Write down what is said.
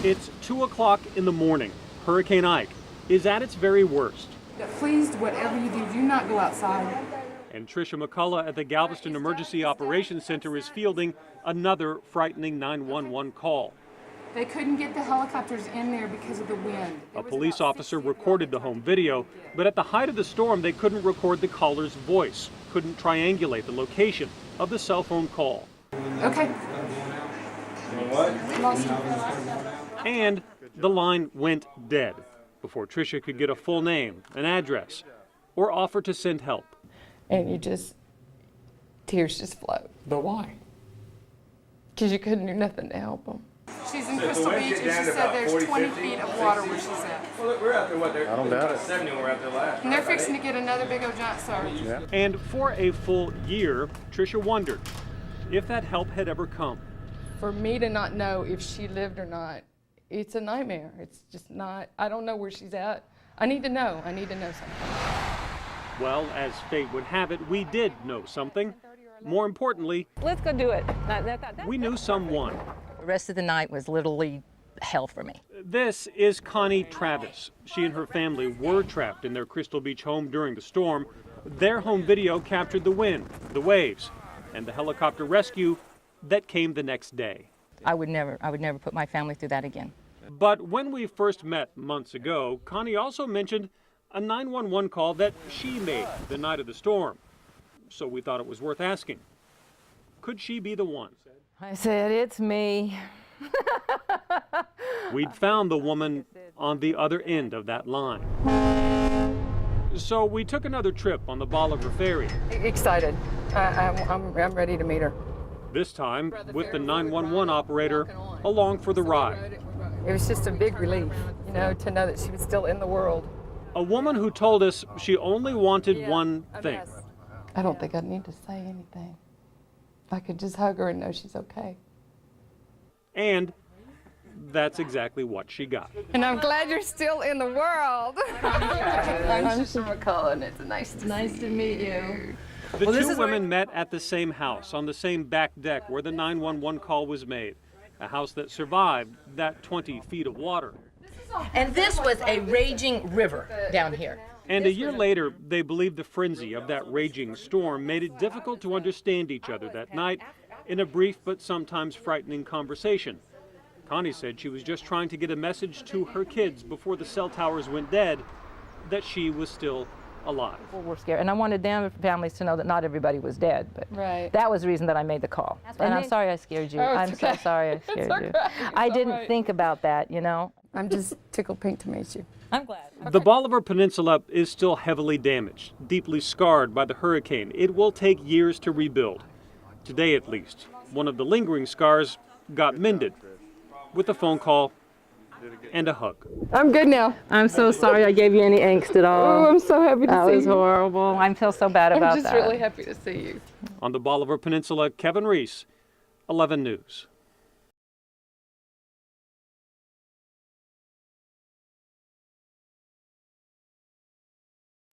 It's 2 o'clock in the morning. Hurricane Ike is at its very worst. Please, whatever you do not go outside. And Tricia McCullough at the Galveston Emergency Operations Center is fielding another frightening 911 call. They couldn't get the helicopters in there because of the wind. A police officer recorded the home video, but at the height of the storm, they couldn't record the caller's voice, couldn't triangulate the location of the cell phone call. Okay. Lost you. And the line went dead before Tricia could get a full name, an address, or offer to send help. And tears just flow. But why? Because you couldn't do nothing to help them. She's in Crystal Beach, and she said there's 20 feet of water where she's at. Well, we're out there, what, I don't doubt it. 70 when we're out there last. And they're fixing to get another big old giant surge. Yeah. And for a full year, Tricia wondered if that help had ever come. For me to not know if she lived or not, it's a nightmare. It's just not, I don't know where she's at. I need to know something. Well, as fate would have it, we did know something. More importantly, let's go do it. we knew someone. The rest of the night was literally hell for me. This is Connie Travis. She and her family were trapped in their Crystal Beach home during the storm. Their home video captured the wind, the waves, and the helicopter rescue that came the next day. I would never put my family through that again. But when we first met months ago, Connie also mentioned a 911 call that she made the night of the storm. So we thought it was worth asking. Could she be the one? I said, it's me. We'd found the woman on the other end of that line. So we took another trip on the Bolivar Ferry. Excited. I'm ready to meet her. This time with the 911 operator along for the ride. It was just a big relief, to know that she was still in the world. A woman who told us she only wanted one thing. I don't think I'd need to say anything. I could just hug her and know she's okay. And that's exactly what she got. And I'm glad you're still in the world. I'm Tricia McCullough, and it's nice to meet you. The two women met at the same house, on the same back deck where the 911 call was made. A house that survived that 20 feet of water. And this was a raging river down here. And a year later, they believed the frenzy of that raging storm made it difficult to understand each other that night in a brief but sometimes frightening conversation. Connie said she was just trying to get a message to her kids before the cell towers went dead that she was still alive. We're scared, and I wanted them families to know that not everybody was dead, but right. That was the reason that I made the call. And I'm sorry I scared you. I'm so sorry I scared you. I didn't think about that, I'm just tickled pink to meet you. I'm glad. The Bolivar Peninsula is still heavily damaged, deeply scarred by the hurricane. It will take years to rebuild. Today, at least, one of the lingering scars got mended with a phone call and a hug. I'm good now. I'm so sorry I gave you any angst at all. Oh, I'm so happy to see you. That was horrible. I feel so bad about that. I'm just really happy to see you. On the Bolivar Peninsula, Kevin Reece, 11 News.